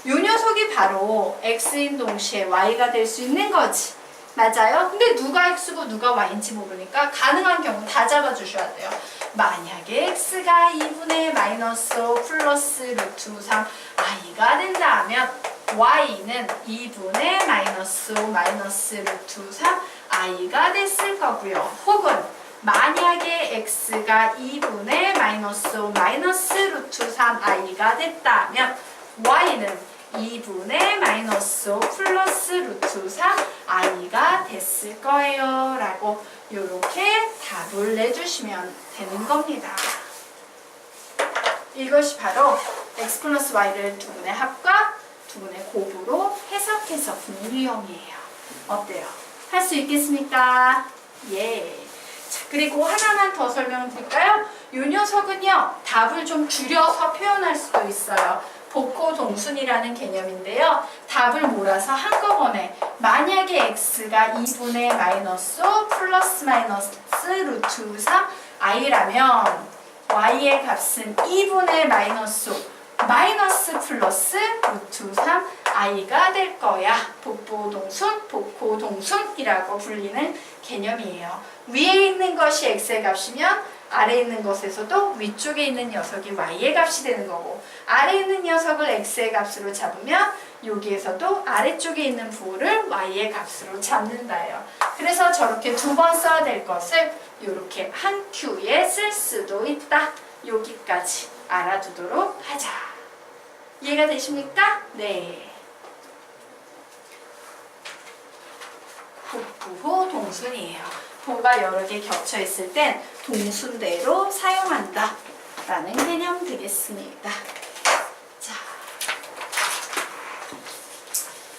요 녀석이 바로 x인 동시에 y가 될 수 있는 거지. 맞아요? 근데 누가 x고 누가 y인지 모르니까 가능한 경우 다 잡아주셔야 돼요. 만약에 x가 2분의 마이너스 5 플러스 루트 3 i가 된다 하면 y는 2분의 마이너스 5 마이너스 루트 3 i가 됐을 거고요. 혹은 만약에 x가 2분의 마이너스 5 마이너스 루트 3 i가 됐다 하면 y는 2분의 마이너스 5 플러스 루트 3 i가 됐을 거예요 라고 이렇게 답을 내주시면 되는 겁니다. 이것이 바로 x 플러스 y를 두 분의 합과 두 분의 곱으로 해석해서 푸는 유형이에요. 어때요? 할 수 있겠습니까? 예. 자, 그리고 하나만 더 설명드릴까요? 이 녀석은요, 답을 좀 줄여서 표현할 수도 있어요. 복호 동순이라는 개념인데요. 답을 몰아서 한꺼번에 만약에 x가 2분의 마이너스 5 플러스 마이너스 루트 3 i라면 y의 값은 2분의 마이너스 5 마이너스 플러스 루트 3 i가 될 거야. 복보동순, 복호동순이라고 불리는 개념이에요. 위에 있는 것이 x의 값이면 아래에 있는 것에서도 위쪽에 있는 녀석이 y의 값이 되는 거고, 아래에 있는 녀석을 x의 값으로 잡으면 여기에서도 아래쪽에 있는 부호를 y의 값으로 잡는다예요. 그래서 저렇게 두 번 써야 될 것을 이렇게 한 큐에 쓸 수도 있다. 여기까지 알아두도록 하자. 이해가 되십니까? 네. 복부호 동순이에요. 부호가 여러 개 겹쳐 있을 땐 동순대로 사용한다 라는 개념 되겠습니다. 자,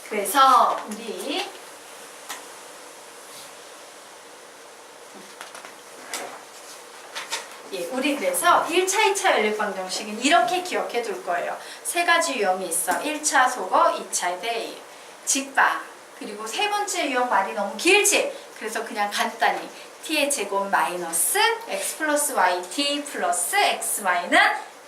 그래서 우리 그래서 1차, 2차 연립방정식은 이렇게 기억해 둘 거예요. 세 가지 유형이 있어. 1차 속어, 2차 대입, 직방. 그리고 세 번째 유형 말이 너무 길지? 그래서 그냥 간단히 t의 제곱 마이너스 x 플러스 y t 플러스 xy는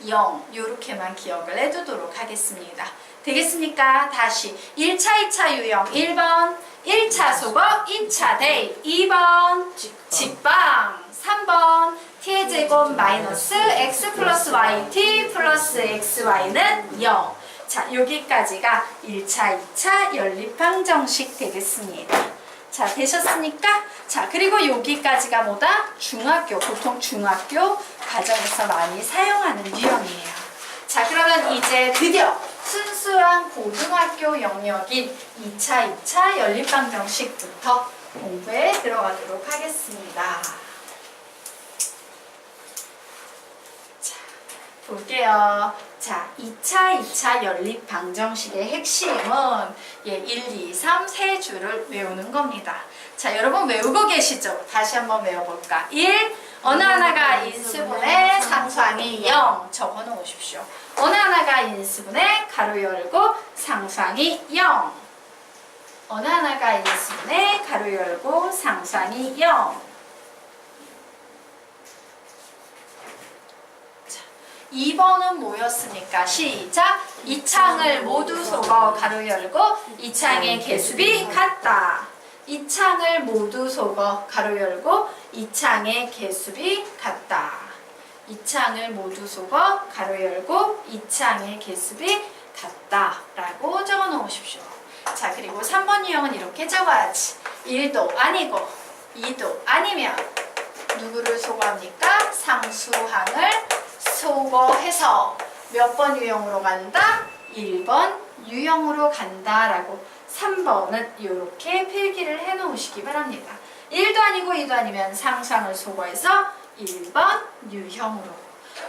0 이렇게만 기억을 해두도록 하겠습니다. 되겠습니까? 다시 1차, 2차 유형 1번 1차 속어, 2차 대입 2번 직방 3번 t의 제곱 마이너스 x 플러스 y t 플러스 xy는 0. 자, 여기까지가 1차, 2차 연립방정식 되겠습니다. 자, 되셨습니까? 자, 그리고 여기까지가 뭐다? 중학교, 보통 중학교 과정에서 많이 사용하는 유형이에요. 자, 그러면 이제 드디어 순수한 고등학교 영역인 2차, 2차 연립방정식부터 공부에 들어가도록 하겠습니다. 볼게요. 자, 2차, 2차 연립 방정식의 핵심은 1, 2, 3 세 줄을 외우는 겁니다. 자, 여러분 외우고 계시죠? 다시 한번 외워볼까? 1. 어느 하나가 인수분해 상수항이 0 적어 놓으십시오. 어느 하나가 인수분해 가로 열고 상수항이 0. 어느 하나가 인수분해 가로 열고 상수항이 0. 2번은 뭐였습니까? 시작! 이 창을 모두 속어 가로 열고 이 창의 개수비 같다. 이 창을 모두 속어 가로 열고 이 창의 개수비 같다. 이 창을 모두 속어 가로 열고 이 창의 개수비 같다 라고 적어 놓으십시오. 자, 그리고 3번 유형은 이렇게 적어야지. 1도 아니고 2도 아니면 누구를 속어합니까? 상수항을 속어해서 몇 번 유형으로 간다? 1번 유형으로 간다 라고 3번은 이렇게 필기를 해 놓으시기 바랍니다. 1도 아니고 2도 아니면 상수항을 속어해서 1번 유형으로.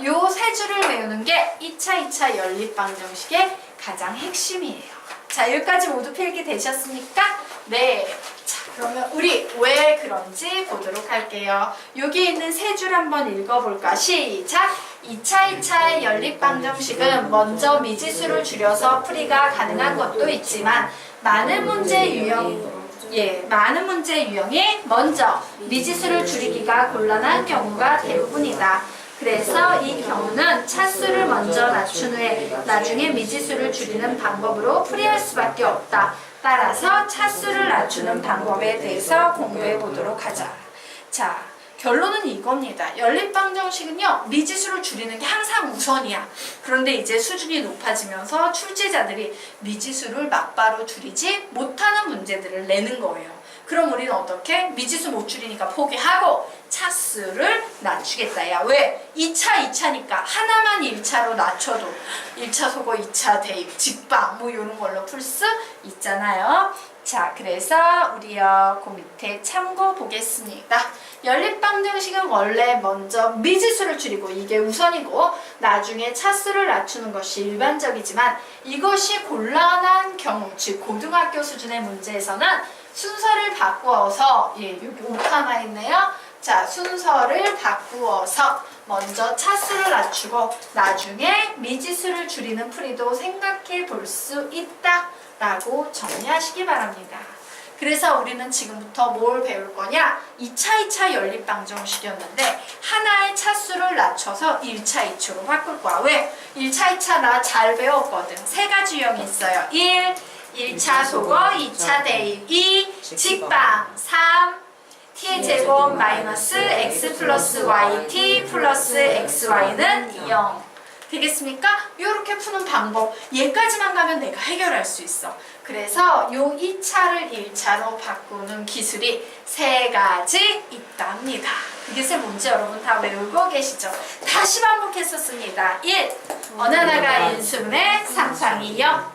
요 세 줄을 외우는 게 2차, 2차 연립방정식의 가장 핵심이에요. 자, 여기까지 모두 필기 되셨습니까? 네. 자, 그러면 우리 왜 그런지 보도록 할게요. 여기 있는 세 줄 한번 읽어볼까? 시작! 2차, 2차 연립방정식은 먼저 미지수를 줄여서 풀이가 가능한 것도 있지만 많은 문제 유형이 먼저 미지수를 줄이기가 곤란한 경우가 대부분이다. 그래서 이 경우는 차수를 먼저 낮춘 후에 나중에 미지수를 줄이는 방법으로 풀이할 수밖에 없다. 따라서 차수를 낮추는 방법에 대해서 공부해 보도록 하자. 자, 결론은 이겁니다. 연립방정식은요, 미지수를 줄이는 게 항상 우선이야. 그런데 이제 수준이 높아지면서 출제자들이 미지수를 막바로 줄이지 못하는 문제들을 내는 거예요. 그럼 우리는 어떻게? 미지수 못 줄이니까 포기하고 차수를 낮추겠다. 야, 왜? 2차니까 하나만 1차로 낮춰도 1차 속어, 2차 대입, 직방 뭐 이런 걸로 풀 수 있잖아요. 자, 그래서 우리요 그 밑에 참고 보겠습니다. 연립방정식은 원래 먼저 미지수를 줄이고 이게 우선이고 나중에 차수를 낮추는 것이 일반적이지만 이것이 곤란한 경우, 즉 고등학교 수준의 문제에서는 순서를 바꾸어서 여기 오타 하나 있네요. 자, 순서를 바꾸어서 먼저 차수를 낮추고 나중에 미지수를 줄이는 풀이도 생각해 볼 수 있다 라고 정리하시기 바랍니다. 그래서 우리는 지금부터 뭘 배울 거냐? 2차 연립방정식이었는데 하나의 차수를 낮춰서 1차, 2차로 바꿀 거야. 왜? 1차, 2차 나 잘 배웠거든. 세 가지 유형이 있어요. 1차 속어, 2차 대입, 2 직방, 3 t의 제곱 마이너스 x 플러스 y t 플러스 xy는 0 되겠습니까? 이렇게 푸는 방법 얘까지만 가면 내가 해결할 수 있어. 그래서 요 2차를 1차로 바꾸는 기술이 세 가지 있답니다. 이것을 문제 여러분 다 외우고 계시죠? 다시 반복했었습니다. 1. 어느 하나가 인수분의 상수항이 0.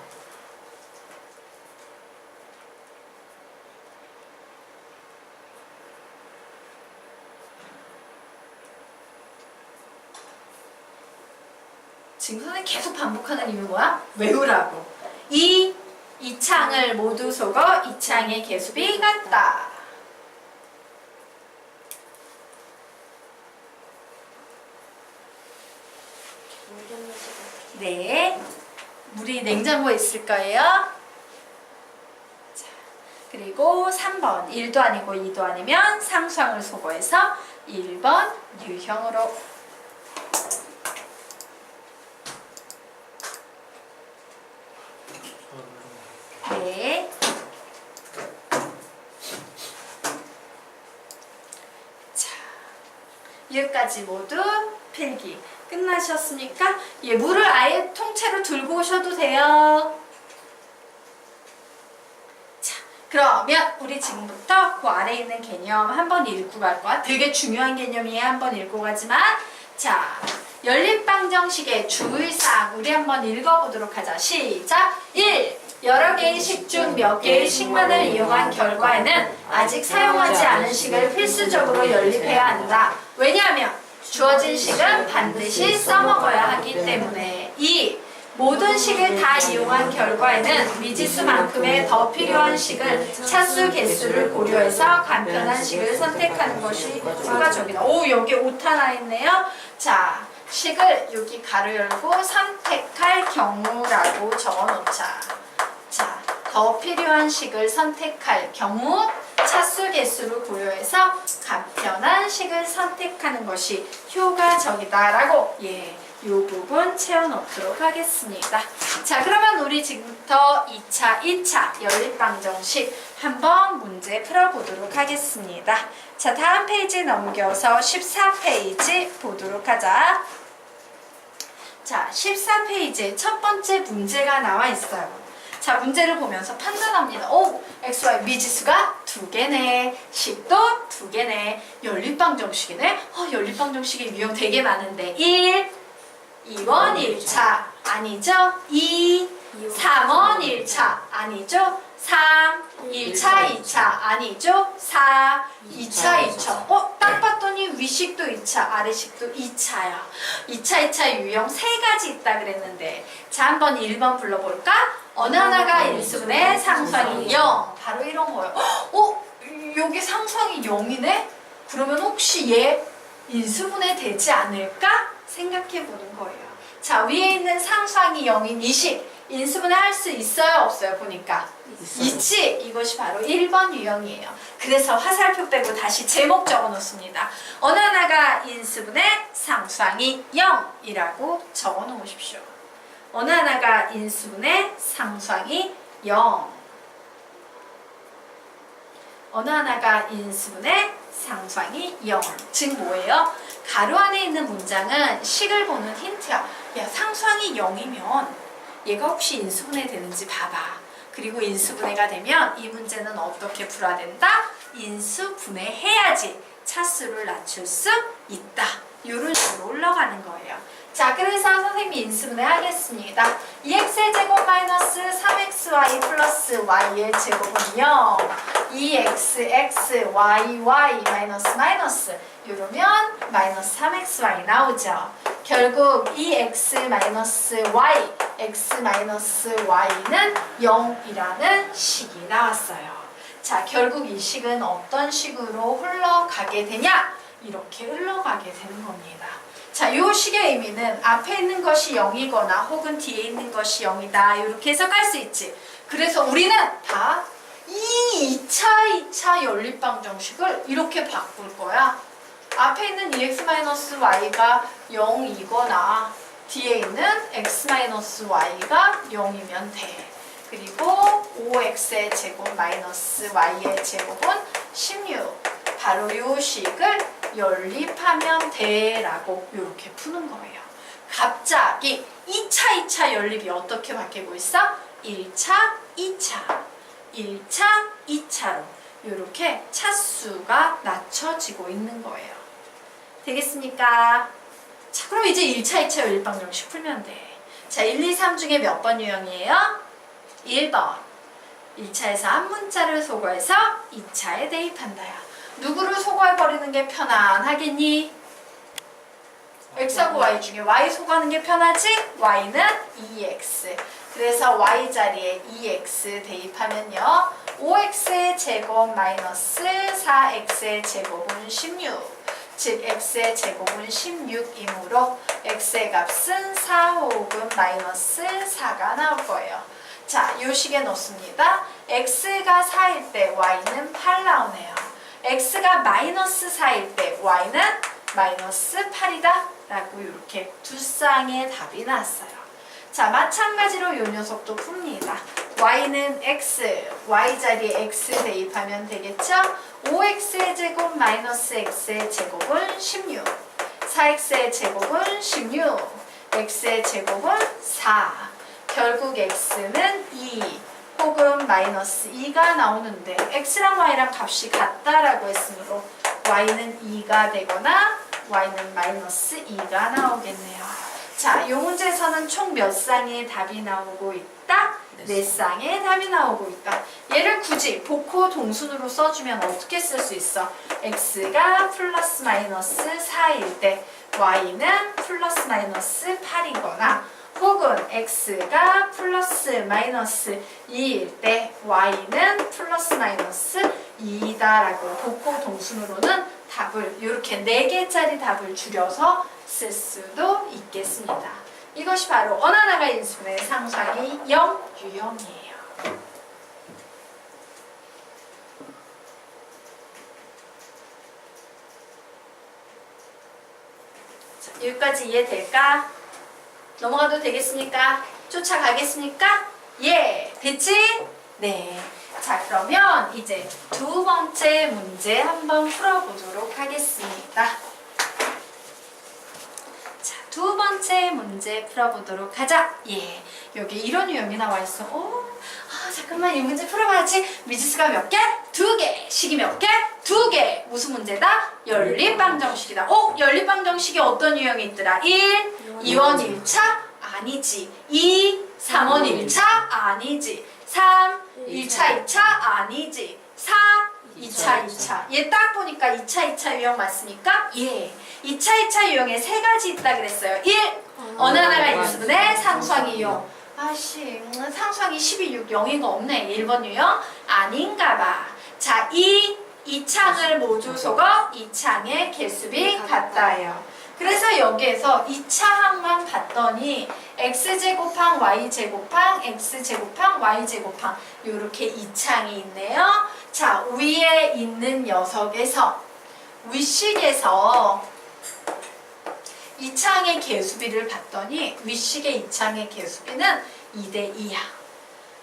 지금 선생님 계속 반복하는 이유 뭐야? 외우라고. 2. 이창을 모두 속어 이창의 개수비 같다. 네. 물이 냉장고에 있을 거예요. 자, 그리고 3번. 1도 아니고 2도 아니면 상수항을 속어해서 1번 유형으로. 네. 자, 여기까지 모두 필기 끝나셨습니까? 예, 물을 아예 통째로 들고 오셔도 돼요. 자, 그러면 우리 지금부터 그 아래에 있는 개념 한번 읽고 갈 거야. 되게 중요한 개념이에요. 한번 읽고 가지만 자, 연립방정식의 주의사항 우리 한번 읽어보도록 하자. 시작! 1. 여러 개의 식 중 몇 개의 식만을 이용한 결과에는 아직 사용하지 않은 식을 필수적으로 연립해야 한다. 왜냐하면 주어진 식은 반드시 써먹어야 하기 때문에. 2. 모든 식을 다 이용한 결과에는 미지수만큼의 더 필요한 식을 차수 개수를 고려해서 간편한 식을 선택하는 것이 효과적이다. 오, 여기 오타 나 있네요. 자, 식을 여기 가로 열고 선택할 경우라고 적어놓자. 자, 더 필요한 식을 선택할 경우 차수 개수를 고려해서 간편한 식을 선택하는 것이 효과적이다라고 이 부분 채워놓도록 하겠습니다. 자, 그러면 우리 지금부터 2차 연립방정식 한번 문제 풀어보도록 하겠습니다. 자, 다음 페이지 넘겨서 14페이지 보도록 하자. 자, 14페이지에 첫 번째 문제가 나와 있어요. 자, 문제를 보면서 판단합니다. 오, XY 미지수가 2개네. 식도 2개네. 연립방정식이네. 연립방정식의 유형 되게 많은데 1, 2번 1차 아니죠? 2, 3번 1차 아니죠? 3, 1차 2차 아니죠? 4, 2차 2차 딱 봤더니 위식도 2차 아래식도 2차야. 2차 유형 3가지 있다 그랬는데 자, 한번 1번 불러볼까? 어느 하나가 인수분의 상수항이 0. 바로 이런 거예요. 여기 상수항이 0이네? 그러면 혹시 얘 인수분해 되지 않을까? 생각해 보는 거예요. 자, 위에 있는 상수항이 0인 이 식 인수분해 할 수 있어요? 없어요? 보니까. 있지? 이것이 바로 1번 유형이에요. 그래서 화살표 빼고 다시 제목 적어 놓습니다. 어느 하나가 인수분해 상수항이 0이라고 적어 놓으십시오. 어느 하나가 인수분해 상수항이 0. 어느 하나가 인수분해 상수항이 0. 즉 뭐예요? 가로 안에 있는 문장은 식을 보는 힌트야. 야, 상수항이 0이면 얘가 혹시 인수분해 되는지 봐봐. 그리고 인수분해가 되면 이 문제는 어떻게 풀어야 된다? 인수분해해야지 차수를 낮출 수 있다. 이런 식으로 올라가는 거예요. 자, 그래서 선생님이 인수분해 하겠습니다. 2x의 제곱 마이너스 3xy 플러스 y의 제곱은요 2xx yy 마이너스 마이너스 이러면 마이너스 3xy 나오죠. 결국 2x 마이너스 y x 마이너스 y는 0이라는 식이 나왔어요. 자, 결국 이 식은 어떤 식으로 흘러가게 되냐? 이렇게 흘러가게 되는 겁니다. 자, 요 식의 의미는 앞에 있는 것이 0이거나 혹은 뒤에 있는 것이 0이다. 이렇게 해석할 수 있지. 그래서 우리는 다 이 2차 연립방정식을 이렇게 바꿀 거야. 앞에 있는 2x-y가 0이거나 뒤에 있는 x-y가 0이면 돼. 그리고 5x의 제곱 마이너스 y의 제곱은 16. 바로 요 식을 연립하면 돼 라고 이렇게 푸는 거예요. 갑자기 2차 연립이 어떻게 바뀌고 있어? 1차, 2차, 1차, 2차로 이렇게 차수가 낮춰지고 있는 거예요. 되겠습니까? 자, 그럼 이제 1차, 2차 연립방정식 풀면 돼. 자, 1, 2, 3 중에 몇 번 유형이에요? 1번. 1차에서 한 문자를 소거해서 2차에 대입한다야. 누구를 소거해버리는 게 편안하겠니? x하고 y 중에 y 소거하는 게 편하지? y는 2x. 그래서 y 자리에 2x 대입하면요 5x의 제곱 마이너스 4x의 제곱은 16. 즉 x의 제곱은 16이므로 x의 값은 4 혹은 마이너스 4가 나올 거예요. 자, 요 식에 놓습니다. x가 4일 때 y는 8 나오네요. x가 마이너스 4일 때 y는 마이너스 8이다 라고 이렇게 두 쌍의 답이 나왔어요. 자, 마찬가지로 이 녀석도 풉니다. y는 x, y 자리에 x 대입하면 되겠죠? 5x의 제곱 마이너스 x의 제곱은 16, 4x의 제곱은 16, x의 제곱은 4. 결국 x는 2 혹은 마이너스 2가 나오는데 x랑 y랑 값이 같다라고 했으므로 y는 2가 되거나 y는 마이너스 2가 나오겠네요. 자, 이 문제에서는 총 몇 쌍의 답이 나오고 있다? 4쌍의 답이 나오고 있다. 얘를 굳이 복호 동순으로 써주면 어떻게 쓸 수 있어? x가 플러스 마이너스 4일 때 y는 플러스 마이너스 8이거나 혹은 x가 플러스 마이너스 2일 때 y는 플러스 마이너스 2다라고 복호 동순으로는 답을 이렇게 4개짜리 답을 줄여서 쓸 수도 있겠습니다. 이것이 바로 어느 하나가 인수분해 상수항이 0 유형이에요. 자, 여기까지 이해될까? 넘어가도 되겠습니까? 쫓아가겠습니까? 예, 됐지? 네. 자, 그러면 이제 두 번째 문제 한번 풀어보도록 하겠습니다. 자, 두 번째 문제 풀어보도록 하자. 예, 여기 이런 유형이 나와 있어. 잠깐만, 이 문제 풀어봐야지. 미지수가 몇 개? 2개. 식이 몇 개? 2개. 무슨 문제다? 연립방정식이다. 연립방정식이 어떤 유형이 있더라? 1, 2원 1차? 아니지. 2, 3원 1차? 아니지. 3, 1차 2차? 아니지. 4, 2차 2차. 얘 딱 보니까 2차 2차 유형 맞습니까? 예. 2차 2차 유형에 3가지 있다 그랬어요. 1, 어느 하나가 인수분해 상수항이 유형. 상수항이 12, 6, 0이가 없네. 1번 유형 아닌가 봐. 자, 2, 2창을 모두 속어 2창의 개수비 같다예요. 그래서 여기에서 2차 항만 봤더니 x제곱항 y제곱항 x제곱항 y제곱항 이렇게 2창이 있네요. 자, 위에 있는 녀석에서 윗식에서 2창의 개수비를 봤더니 윗식의 2창의 개수비는 2대 2야.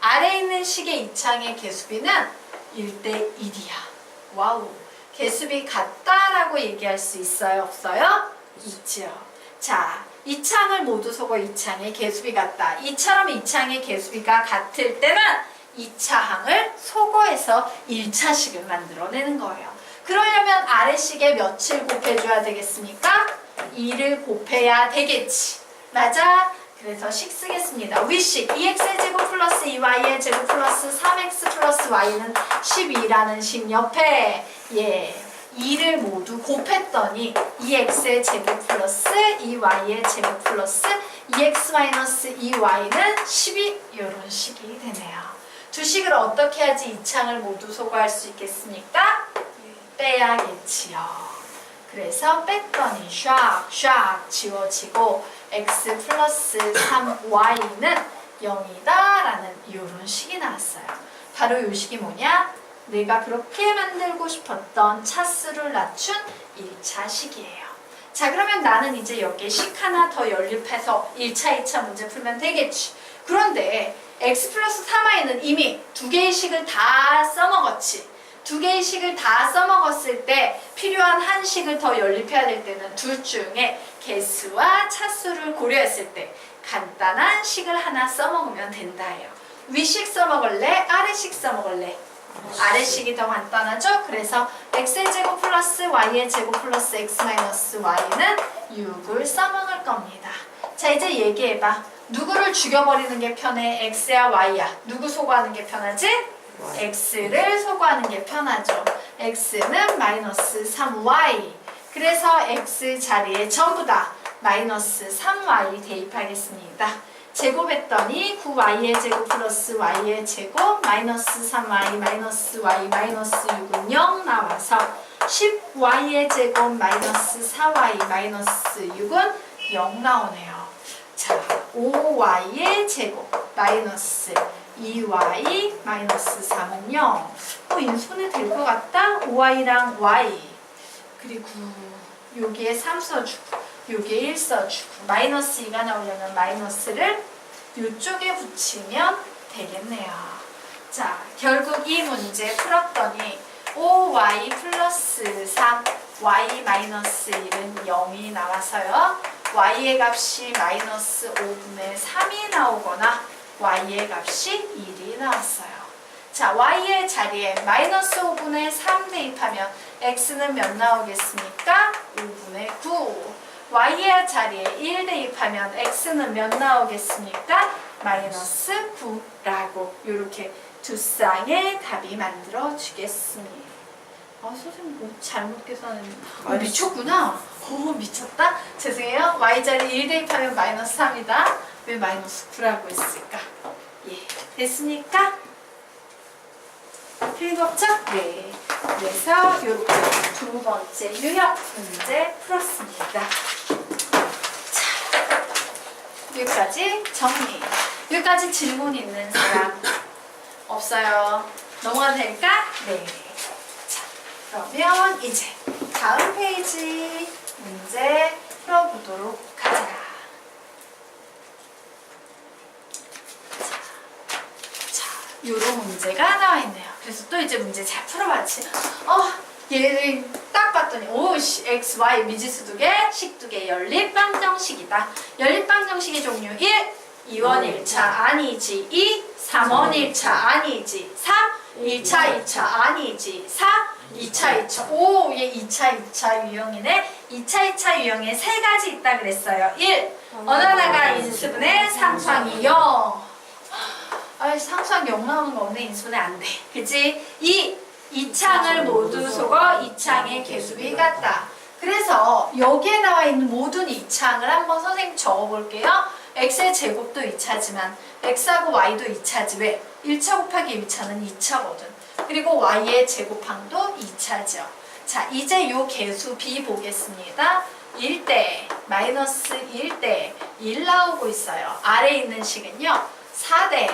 아래 있는 식의 2창의 개수비는 1대 1이야. 와우. 개수비 같다라고 얘기할 수 있어요? 없어요? 있죠. 자, 2창을 모두 속어 2창의 개수비 같다. 이처럼 2창의 개수비가 같을 때는 2차항을 속어해서 1차식을 만들어내는 거예요. 그러려면 아래식에 몇을 곱해줘야 되겠습니까? 2를 곱해야 되겠지. 맞아? 그래서 식 쓰겠습니다. 위식 2x의 제곱 플러스 2y의 제곱 플러스 3x 플러스 y는 12라는 식 옆에 2를 모두 곱했더니 2x의 제곱 플러스 2y의 제곱 플러스 2x 마이너스 2y는 12 이런 식이 되네요. 두 식을 어떻게 해야지 2창을 모두 소거할 수 있겠습니까? 빼야겠지요. 그래서 뺐더니 샥 지워지고 x 플러스 3y는 0이다 라는 이런 식이 나왔어요. 바로 이 식이 뭐냐? 내가 그렇게 만들고 싶었던 차수를 낮춘 1차 식이에요. 자, 그러면 나는 이제 여기에 식 하나 더 연립해서 1차, 2차 문제 풀면 되겠지. 그런데 x 플러스 3y는 이미 두 개의 식을 다 써먹었지. 두 개의 식을 다 써먹었을 때 필요한 한 식을 더 연립해야 될 때는 둘 중에 개수와 차수를 고려했을 때 간단한 식을 하나 써먹으면 된다예요. 위식 써먹을래? 아래식 써먹을래? 아래식이 더 간단하죠? 그래서 x의 제곱 플러스 y의 제곱 플러스 x 마이너스 y는 6을 써먹을 겁니다. 자, 이제 얘기해봐. 누구를 죽여버리는 게 편해? x야 y야? 누구 소거하는 게 편하지? x를 소거하는 게 편하죠. x는 마이너스 3y. 그래서 x 자리에 전부 다 마이너스 3y 대입하겠습니다. 제곱했더니 9y의 제곱 플러스 y의 제곱 마이너스 3y 마이너스 y 마이너스 6은 0 나와서 10y의 제곱 마이너스 4y 마이너스 6은 0 나오네요. 자, 5y의 제곱 마이너스 2y 마이너스 3은 0. 인수분해 될 것 같다? 5y랑 y. 그리고 여기에 3 써주고 여기에 1 써주고 마이너스 2가 나오려면 마이너스를 이쪽에 붙이면 되겠네요. 자, 결국 이 문제 풀었더니 5y 플러스 3 y 마이너스 1은 0이 나와서요. y의 값이 마이너스 5분의 3이 나오거나 y의 값이 1이 나왔어요. 자, y의 자리에 마이너스 5분의 3 대입하면 x는 몇 나오겠습니까? 5분의 9. y의 자리에 1 대입하면 x는 몇 나오겠습니까? 마이너스 9라고 이렇게 두 쌍의 답이 만들어지겠습니다. 선생님 뭐 잘못 계산했는데 미쳤구나. 미쳤다? 죄송해요. y자리에 1 대입하면 마이너스 3이다. 왜 마이너스 9라고 했을까? 됐습니까? 틀린 거 없죠? 네. 그래서 이렇게 두 번째 유형 문제 풀었습니다. 자, 여기까지 정리. 여기까지 질문 있는 사람 없어요? 넘어가도 될까? 네. 자, 그러면 이제 다음 페이지 문제 풀어보도록 하자. 요런 문제가 나와 있네요. 그래서 또 이제 문제 잘 풀어봤지. 얘를 딱 봤더니 오씨 x, y 미지수 두 개, 식 두 개, 연립방정식이다. 연립방정식의 종류 1, 2원 1차 아니지 2, 3원 1차 아니지 3, 1차 2차 아니지 4, 2차 2차 오, 얘 2차 2차 유형이네. 2차 2차 유형에 세 가지 있다 그랬어요. 1, 어느 하나가 인수분해 상수항이 0. 상수항 0 나오는 거 없네. 인수분해 안 돼. 그치? 2창을 모두 속어 2창의 개수비 같다. 그래서 여기에 나와 있는 모든 2창을 한번 선생님 적어볼게요. x의 제곱도 2차지만 x하고 y도 2차지. 왜? 1차 곱하기 2차는 2차거든. 그리고 y의 제곱항도 2차죠. 자, 이제 요 개수 b 보겠습니다. 1대 마이너스 1대 1 나오고 있어요. 아래에 있는 식은요. 4대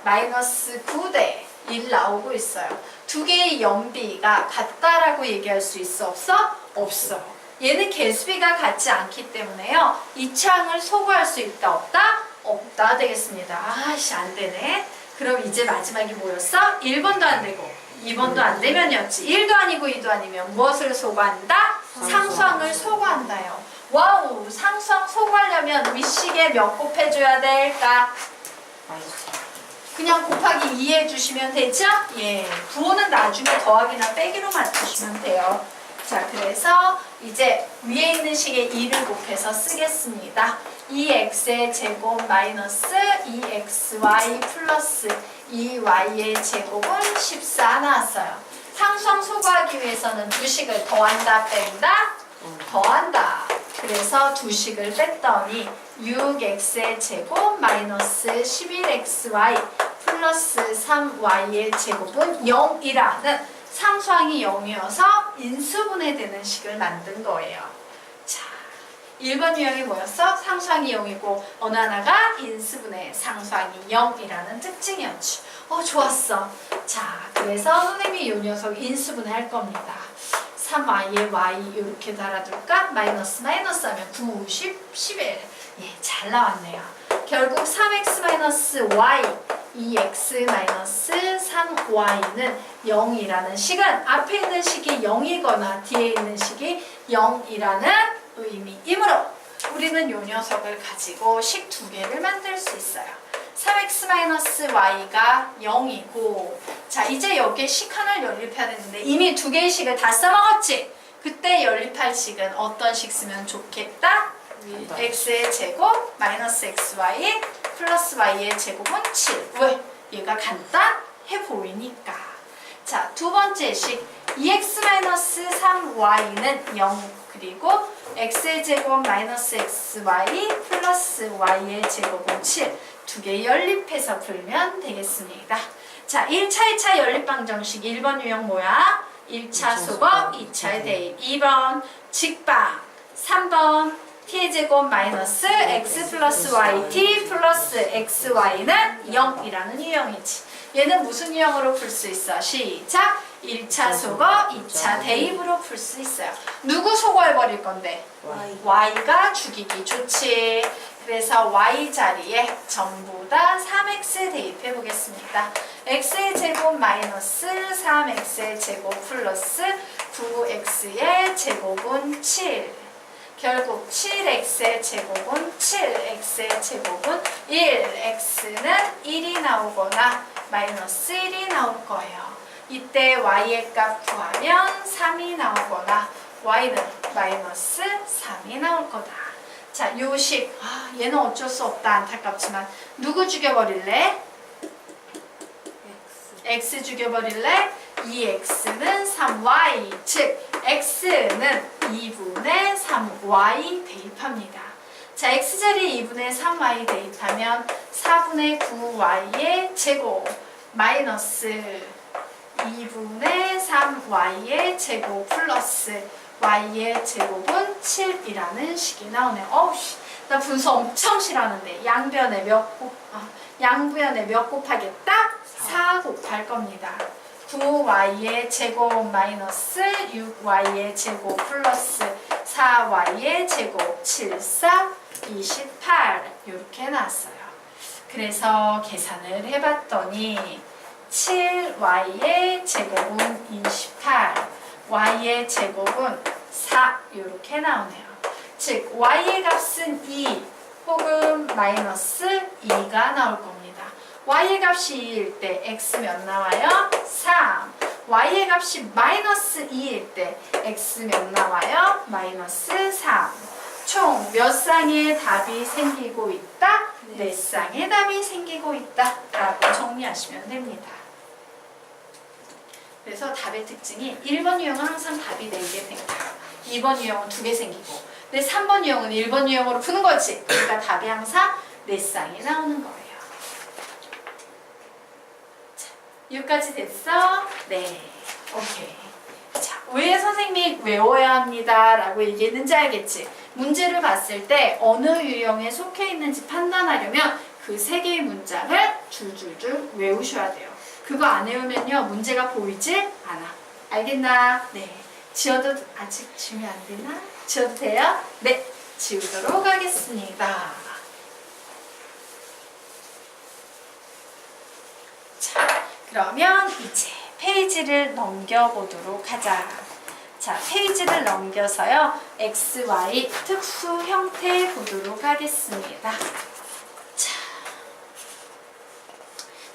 마이너스 9대 1 나오고 있어요. 두 개의 연비가 같다라고 얘기할 수 있어? 없어? 없어. 얘는 개수비가 같지 않기 때문에요. 이 창을 소거할 수 있다? 없다? 없다 되겠습니다. 아씨 안 되네. 그럼 이제 마지막이 뭐였어? 1번도 안 되고 2번도 안 되면이었지. 1도 아니고 2도 아니면 무엇을 소거한다? 상수항을 소거한다요. 와우, 상수항 소거하려면 윗식에 몇 곱해줘야 될까? 그냥 곱하기 2 해주시면 되죠? 예, 부호는 나중에 더하기나 빼기로 맞추시면 돼요. 자, 그래서 이제 위에 있는 식에 2를 곱해서 쓰겠습니다. 2x의 제곱 마이너스 2xy 플러스 2y의 제곱은 14 나왔어요. 상수항 소거하기 위해서는 두 식을 더한다 뺀다? 더한다. 그래서 두 식을 뺐더니 6x의 제곱 마이너스 11xy 플러스 3y의 제곱은 0이라는 상수항이 0이어서 인수분해되는 식을 만든 거예요. 자, 1번 유형이 뭐였어? 상수항이 0이고 어느 하나가 인수분해 상수항이 0이라는 특징이었지. 좋았어. 자, 그래서 선생님이 이 녀석 인수분해 할 겁니다. 3y에 y 이렇게 달아둘까? 마이너스 마이너스 하면 9, 10, 11. 예, 잘 나왔네요. 결국 3x-y 2x-3y는 0이라는 식은 앞에 있는 식이 0이거나 뒤에 있는 식이 0이라는 의미이므로 우리는 이 녀석을 가지고 식 두 개를 만들 수 있어요. 3x-y가 0이고 자 이제 여기에 식 하나를 연립해야 되는데 이미 두 개의 식을 다 써먹었지? 그때 연립할 식은 어떤 식 쓰면 좋겠다? x의 제곱 마이너스 xy 플러스 y의 제곱은 7. 왜? 얘가 간단해 보이니까. 자, 두 번째 식 2x-3y는 0 그리고 x의 제곱 마이너스 xy 플러스 y의 제곱은 7. 두 개 연립해서 풀면 되겠습니다. 자, 1차, 2차 연립방정식 1번 유형 뭐야? 1차 소거, 2차의 대입. 2번 직방. 3번 t의 제곱 마이너스 x 플러스 yt 플러스 xy는 0이라는 유형이지. 얘는 무슨 유형으로 풀 수 있어? 시작! 1차 소거, 2차 대입으로 풀 수 있어요. 누구 소거해버릴 건데? y가 죽이기 좋지. 그래서 y 자리에 전부 다 3x 대입해 보겠습니다. x의 제곱 마이너스 3x의 제곱 플러스 9x의 제곱은 7. 결국 7x의 제곱은 7x의 제곱은 1. x는 1이 나오거나 마이너스 1이 나올 거예요. 이때 y의 값 구하면 3이 나오거나 y는 마이너스 3이 나올 거다. 자, 요식 얘는 어쩔 수 없다. 안타깝지만 누구 죽여버릴래? x 죽여버릴래? 2x는 3y 즉 x는 2분의 3y 대입합니다. 자, x자리에 2분의 3y 대입하면 4분의 9y의 제곱 마이너스 2분의 3y의 제곱 플러스 y의 제곱은 7이라는 식이 나오네요. 어우씨, 나 분수 엄청 싫어하는데 양변에 몇 곱하겠다? 4 곱할 겁니다. 9y의 제곱 마이너스 6y의 제곱 플러스 4y의 제곱 7, 4, 28 이렇게 나왔어요. 그래서 계산을 해봤더니 7y의 제곱은 28 y의 제곱은 4 이렇게 나오네요. 즉 y의 값은 2 혹은 마이너스 2가 나올 겁니다. y의 값이 2일 때 x 몇 나와요? 3. y의 값이 마이너스 2일 때 x 몇 나와요? 마이너스 3. 총 몇 쌍의 답이 생기고 있다? 4쌍의 답이 생기고 있다 라고 정리하시면 됩니다. 그래서 답의 특징이 1번 유형은 항상 답이 4개 생겨요. 2번 유형은 2개 생기고 근데 3번 유형은 1번 유형으로 푸는 거지. 그러니까 답이 항상 4쌍이 나오는 거예요. 자, 여기까지 됐어? 네. 오케이. 자, 왜 선생님이 외워야 합니다 라고 얘기했는지 알겠지? 문제를 봤을 때 어느 유형에 속해 있는지 판단하려면 그 세 개의 문장을 줄줄줄 외우셔야 돼요. 그거 안 외우면요 문제가 보이질 않아. 알겠나? 네. 지워도 아직 지우면 안 되나? 지워도 돼요? 네. 지우도록 하겠습니다. 자, 그러면 이제 페이지를 넘겨보도록 하자. 자, 페이지를 넘겨서요. XY 특수 형태 보도록 하겠습니다.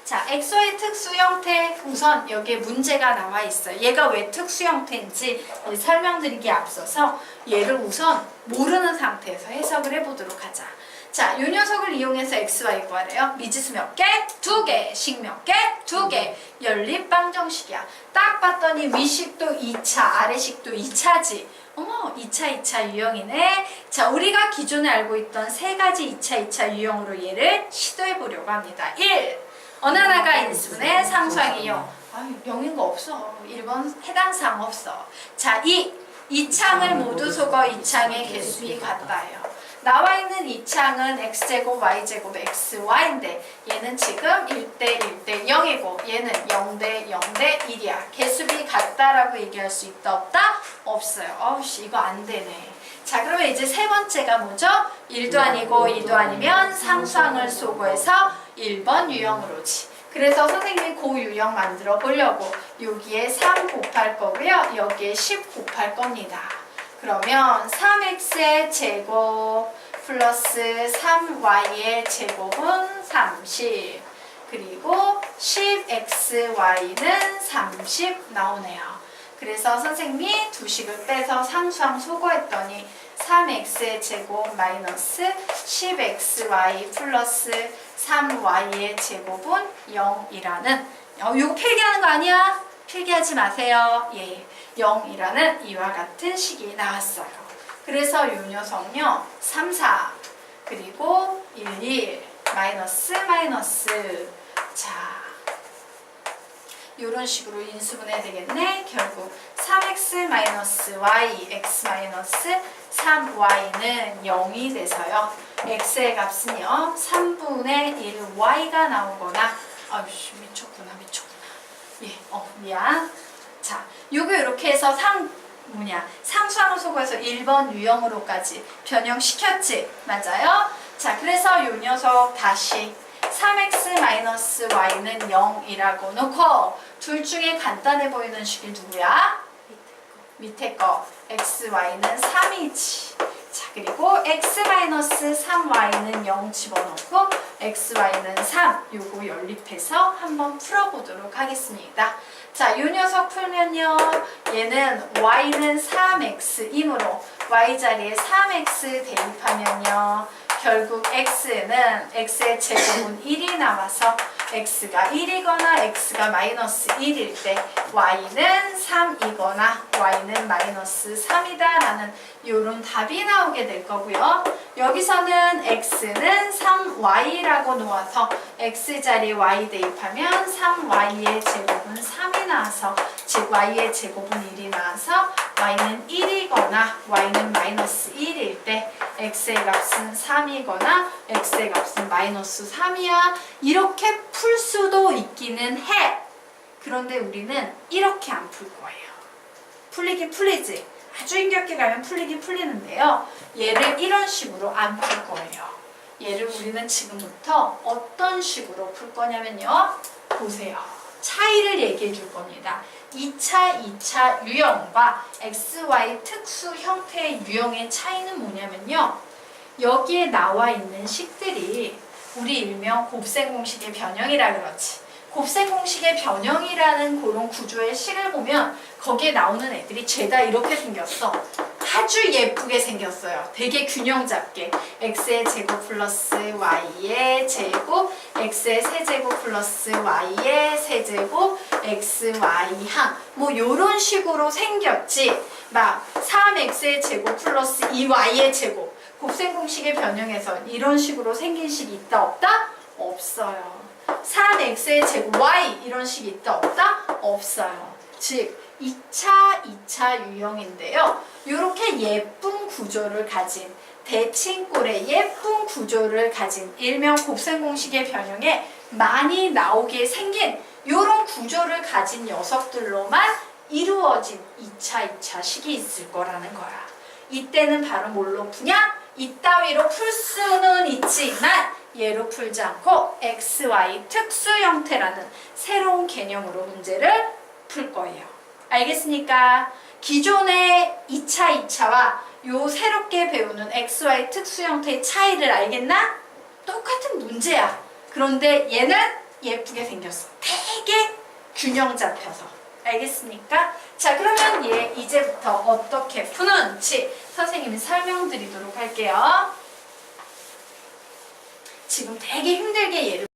자, XY 특수 형태 우선 여기에 문제가 나와 있어요. 얘가 왜 특수 형태인지 설명드리기에 앞서서 얘를 우선 모르는 상태에서 해석을 해보도록 하자. 자, 이 녀석을 이용해서 XY 구하래요. 미지수 몇 개? 2개. 식 몇 개? 2개. 연립방정식이야. 딱 봤더니 위식도 2차, 아래식도 2차지. 어머, 2차 유형이네. 자, 우리가 기존에 알고 있던 세 가지 2차 유형으로 얘를 시도해 보려고 합니다. 1. 어느 하나가 인수분해 상수항의 0. 아유, 0인 거 없어. 1번 해당 사항 없어. 자, 2. 이창을 모두 속어 이창의 개수비 같다요. 나와 있는 이창은 x제곱, y제곱, xy인데 얘는 지금 1대 1대 0이고 얘는 0대 0대 1이야. 개수비 같다라고 얘기할 수 있다 없다? 없어요. 어우씨 이거 안 되네. 자, 그러면 이제 세 번째가 뭐죠? 1도 아니고 2도 아니면 상수항을 소거해서 1번 유형으로지. 그래서 선생님이 그 유형 만들어 보려고 여기에 3 곱할 거고요. 여기에 10 곱할 겁니다. 그러면 3x의 제곱 플러스 3y의 제곱은 30 그리고 10xy는 30 나오네요. 그래서 선생님이 두 식을 빼서 상수항 소거했더니 3x의 제곱 마이너스 10xy 플러스 3y의 제곱은 0이라는 이거 필기하는 거 아니야? 필기하지 마세요. 예, 0이라는 이와 같은 식이 나왔어요. 그래서 이 녀석은요 3, 4 그리고 1, 1 마이너스 마이너스 자 이런 식으로 인수분해 되겠네. 결국 3x-y, x-3y는 0이 돼서요. x의 값은요. 3분의 1 y가 나오거나 아이씨 미쳤구나. 예, 미안. 자, 요거 이렇게 해서 상수항을 소거해서 1번 유형으로까지 변형시켰지? 맞아요? 자, 그래서 요 녀석 다시 3x-y는 0이라고 놓고 둘 중에 간단해 보이는 식이 누구야? 밑에 거 xy는 3이지. 자, 그리고 x-3y는 0 집어넣고 xy는 3 요거 연립해서 한번 풀어보도록 하겠습니다. 자, 요 녀석 풀면요 얘는 y는 3x이므로 y 자리에 3x 대입하면요 결국 x는 x의 제곱은 1이 나와서 x가 1이거나 x가 마이너스 1일 때 y는 3이거나 y는 마이너스 3이다 라는 이런 답이 나오게 될 거고요. 여기서는 x는 3y라고 놓아서 x 자리에 y 대입하면 3y의 제곱은 3이 나와서 즉 y의 제곱은 1이 나와서 y는 1이거나 y는 마이너스 1일 때 x의 값은 3이거나 x의 값은 마이너스 3이야. 이렇게 풀 수도 있기는 해. 그런데 우리는 이렇게 안 풀 거예요. 풀리긴 풀리지. 아주 힘겹게 가면 풀리긴 풀리는데요. 얘를 이런 식으로 안 풀 거예요. 얘를 우리는 지금부터 어떤 식으로 풀 거냐면요. 보세요. 차이를 얘기해 줄 겁니다. 2차 유형과 XY 특수 형태의 유형의 차이는 뭐냐면요. 여기에 나와 있는 식들이 우리 일명 곱셈 공식의 변형이라 그렇지. 곱셈 공식의 변형이라는 그런 구조의 식을 보면 거기에 나오는 애들이 죄다 이렇게 생겼어. 아주 예쁘게 생겼어요. 되게 균형 잡게. x의 제곱 플러스 y의 제곱, x의 세제곱 플러스 y의 세제곱, xy 항. 뭐 요런 식으로 생겼지. 막 3x의 제곱 플러스 2y의 제곱. 곱셈 공식의 변형에서 이런 식으로 생긴 식이 있다 없다? 없어요. 3x의 제곱 y 이런 식이 있다 없다? 없어요. 즉 2차, 2차 유형인데요. 이렇게 예쁜 구조를 가진 대칭꼴의 예쁜 구조를 가진 일명 곱셈 공식의 변형에 많이 나오게 생긴 이런 구조를 가진 녀석들로만 이루어진 2차, 2차식이 있을 거라는 거야. 이때는 바로 뭘로 푸냐? 이따위로 풀 수는 있지만 얘로 풀지 않고 XY 특수 형태라는 새로운 개념으로 문제를 풀 거예요. 알겠습니까? 기존의 2차, 2차와 요 새롭게 배우는 XY 특수 형태의 차이를 알겠나? 똑같은 문제야. 그런데 얘는 예쁘게 생겼어. 되게 균형 잡혀서. 알겠습니까? 자, 그러면 얘 이제부터 어떻게 푸는지 선생님이 설명드리도록 할게요. 지금 되게 힘들게 얘를